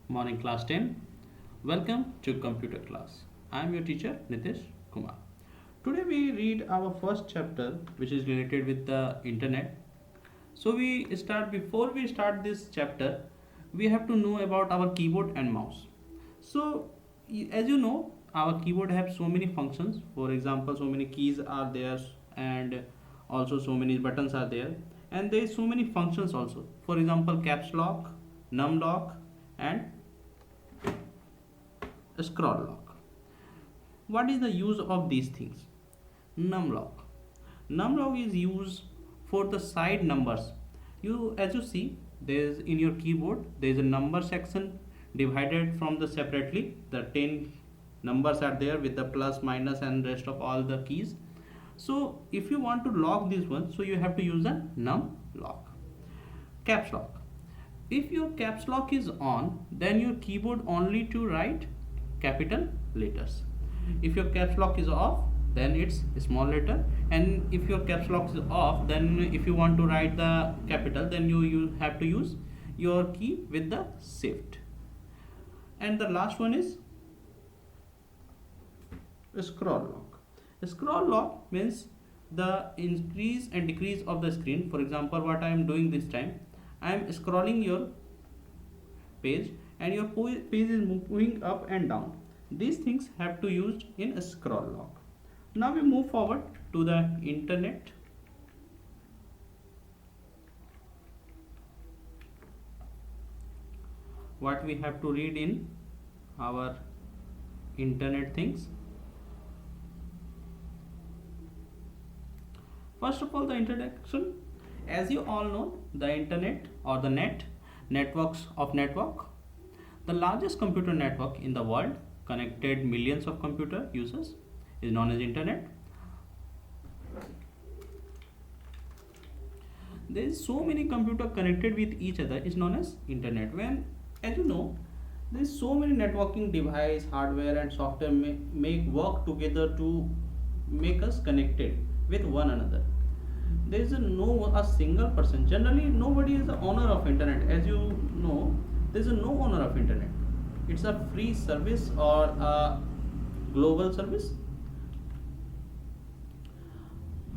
Morning class 10. Welcome to computer class. I am your teacher Nitish Kumar. Today we read our first chapter which is related with the internet. So before we start this chapter, we have to know about our keyboard and mouse. So as you know, our keyboard have so many functions. For example, so many keys are there and also so many buttons are there and there is so many functions also. For example, caps lock, num lock and scroll lock. What is the use of these things? Numlock. Numlock is used for the side numbers. As you see, there is in your keyboard there is a number section divided from the separately. The 10 numbers are there with the plus, minus, and rest of all the keys. So if you want to lock this one, so you have to use the num lock. Caps lock. If your caps lock is on, then your keyboard only to write capital letters. If your caps lock is off, then it's small letter, and if your caps lock is off, then if you want to write the capital, then you have to use your key with the shift. And the last one is scroll lock. Scroll lock means the increase and decrease of the screen. For example, what I am doing this time, I am scrolling your page and your page is moving up and down. These things have to use in a scroll lock. Now we move forward to the internet. What we have to read in our internet things. First of all, the introduction. As you all know, the internet or the networks of network, the largest computer network in the world connected millions of computer users is known as internet. There is so many computer connected with each other is known as internet. When, as you know, there is so many networking device, hardware and software make work together to make us connected with one another. There is a single person. Generally, nobody is the owner of internet. As you know, there is no owner of internet. It's a free service or a global service.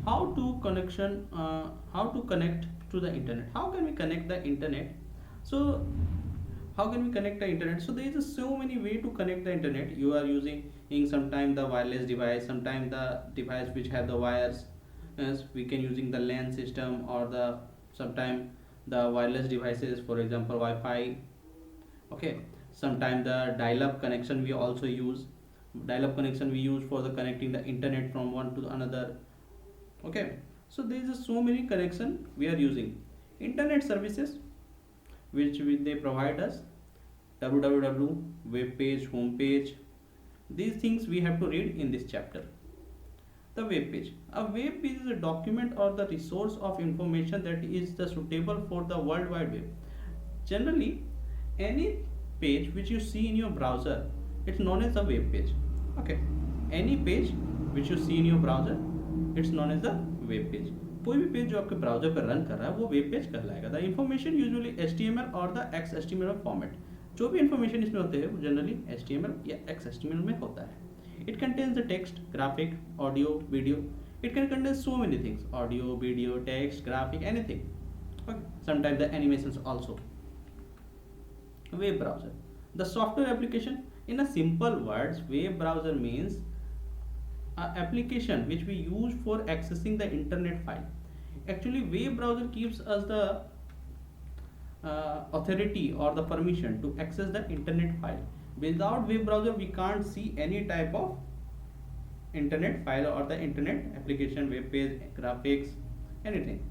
How to connect to the internet? How can we connect the internet? So how can we connect the internet? So there is so many way to connect the internet. You are using sometime the wireless device, sometime the device which have the wires. As we can using the LAN system or the sometime the wireless devices, for example Wi-Fi. Okay, sometime the dial-up connection we also use. Dial-up connection we use for the connecting the internet from one to another. Okay, so there is so many connection we are using. Internet services which they provide us, www, web page, home page. These things we have to read in this chapter. The web page. A web page is a document or the resource of information that is the suitable for the World Wide Web. Generally, any page which you see in your browser, it's known as a web page. Okay, any page which you see in your browser, it's known as a web page. कोई भी page जो आपके browser पर run कर रहा है वो web page कहलाएगा. द इंफॉर्मेशन यूजुअली HTML और द XHTML फॉर्मेट. जो भी इंफॉर्मेशन इसमें होते हैं वो जनरली HTML या XHTML में होता है. It contains the text, graphic, audio, video. It can contain so many things: audio, video, text, graphic, anything. Okay. Sometimes the animations also. Web browser. The software application. In a simple words, web browser means an application which we use for accessing the internet file. Actually, web browser gives us the authority or the permission to access the internet file. Without web browser we can't see any type of internet file or the internet application, web page, graphics, anything.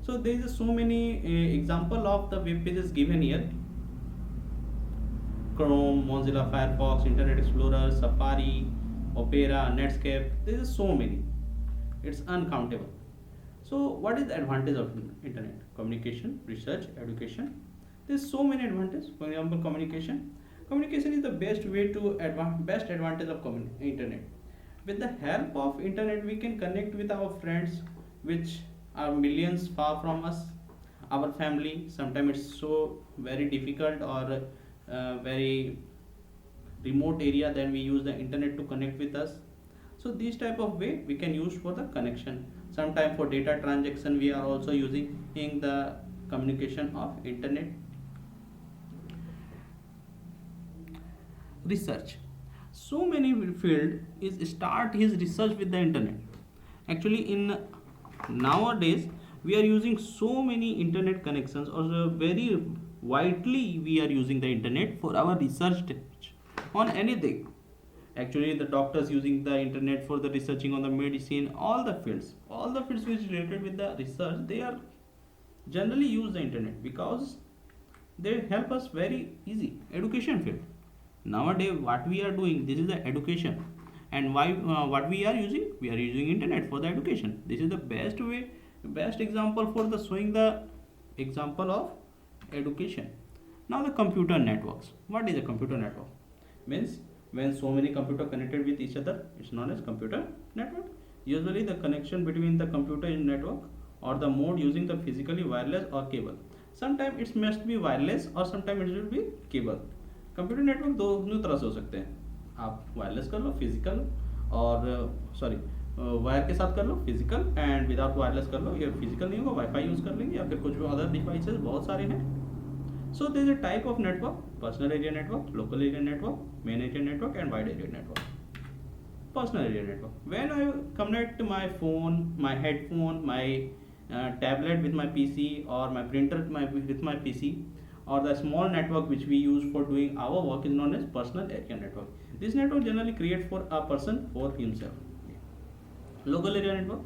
So there is so many example of the web pages given here: Chrome, Mozilla Firefox, Internet Explorer, Safari, Opera, Netscape. There is so many, it's uncountable. So what is the advantage of internet? Communication, research, education. There's so many advantages. For example, communication is the best way to best advantage of internet. With the help of internet we can connect with our friends which are millions far from us, our family. Sometimes it's so very difficult or very remote area, then we use the internet to connect with us. So this type of way we can use for the connection. Sometime for data transaction we are also using in the communication of internet. Research, so many field is start his research with the internet. Actually in nowadays we are using so many internet connections, or very widely we are using the internet for our research on anything. Actually the doctors using the internet for the researching on the medicine, all the fields which related with the research, they are generally use the internet because they help us very easy. Education field, nowadays what we are doing, this is the education. And why what we are using internet for the education. This is the best way, best example for the showing the example of education. Now the computer networks, what is a computer network? Means when so many computer connected with each other, it's known as computer network. Usually the connection between the computer in network or the mode using the physically wireless or cable. Sometimes it must be wireless or sometimes it will be cable. Computer network दोनों तरह से हो सकते हैं, आप wireless कर लो physical, और sorry wire के साथ कर लो फिजिकल, एंड विदाउट वायरलेस कर लो, या फिजिकल नहीं होगा वाईफाई यूज़ कर लेंगे, या फिर कुछ भी अदर डिवाइसेस बहुत सारे हैं. So there is a type of network: personal area network, local area network, main area network, and wide area network. Personal area network. When I connect my phone, my headphone, my tablet with my PC, or my printer with my PC, or the small network which we use for doing our work is known as personal area network. This network generally created for a person for himself. Local area network.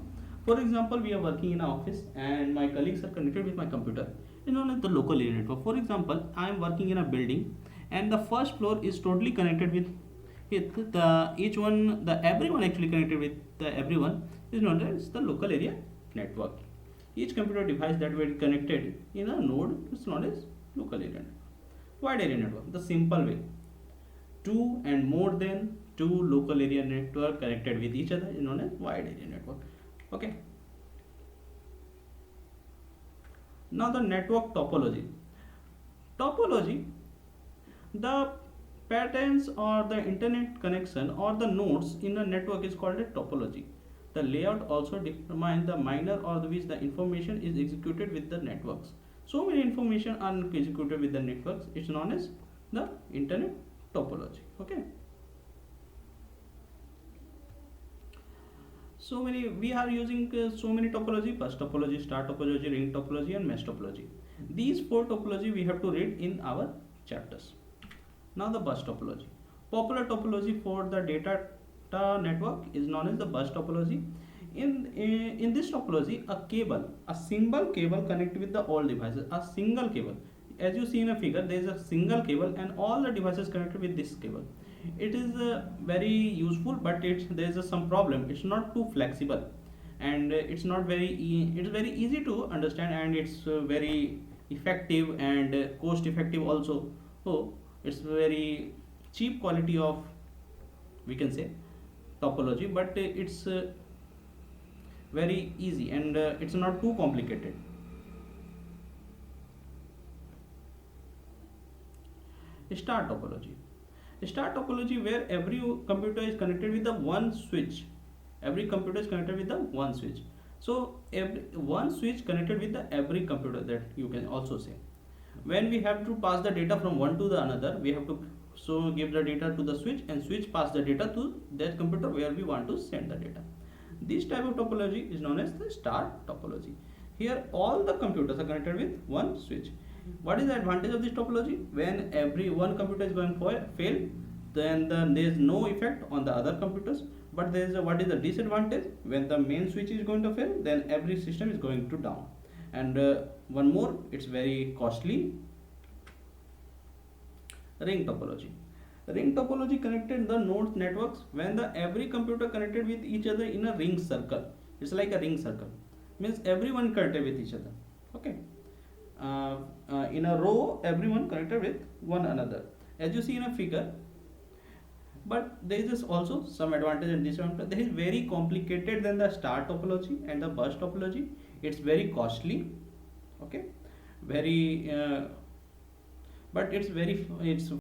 For example, we are working in an office and my colleagues are connected with my computer. It's known as the local area network. For example, I am working in a building and the first floor is totally connected with the each one, the everyone actually connected with the everyone is known as the local area network. Each computer device that were connected in a node is known as local area network. Wide area network, the simple way: two and more than two local area network connected with each other is known as wide area network. Okay. Now the network topology. Topology, the patterns or the internet connection or the nodes in a network is called a topology. The layout also determines the manner or which the information is executed with the networks. So many information are executed with the networks. It's known as the internet topology. Okay. So many we are using so many topology: bus topology, star topology, ring topology, and mesh topology. These four topology we have to read in our chapters. Now the bus topology. Popular topology for the data network is known as the bus topology. In this topology, a single cable connect with the all devices. A single cable. As you see in a figure, there is a single cable and all the devices connected with this cable. It is very useful, but there is some problem. It's not too flexible, and it's not it's very easy to understand, and it's very effective and cost effective also. So it's very cheap quality of, we can say, topology, but it's very easy and it's not too complicated. Star topology. Star topology, where every computer is connected with the one switch. Every computer is connected with the one switch. So every one switch connected with the every computer, that you can also say. When we have to pass the data from one to the another, we have to give the data to the switch, and switch pass the data to that computer where we want to send the data. This type of topology is known as the star topology. Here all the computers are connected with one switch. What is the advantage of this topology? When every one computer is going to fail, then there is no effect on the other computers. But there is what is the disadvantage? When the main switch is going to fail, then every system is going to down. And one more, it's very costly. Ring topology. Ring topology connected the nodes networks when the every computer connected with each other in a ring circle. It's like a ring circle. Means everyone connected with each other. Okay. In a row, everyone connected with one another, as you see in a figure. But there is also some advantage and disadvantage. This is very complicated than the star topology and the bus topology. It's very costly. Okay, very but it's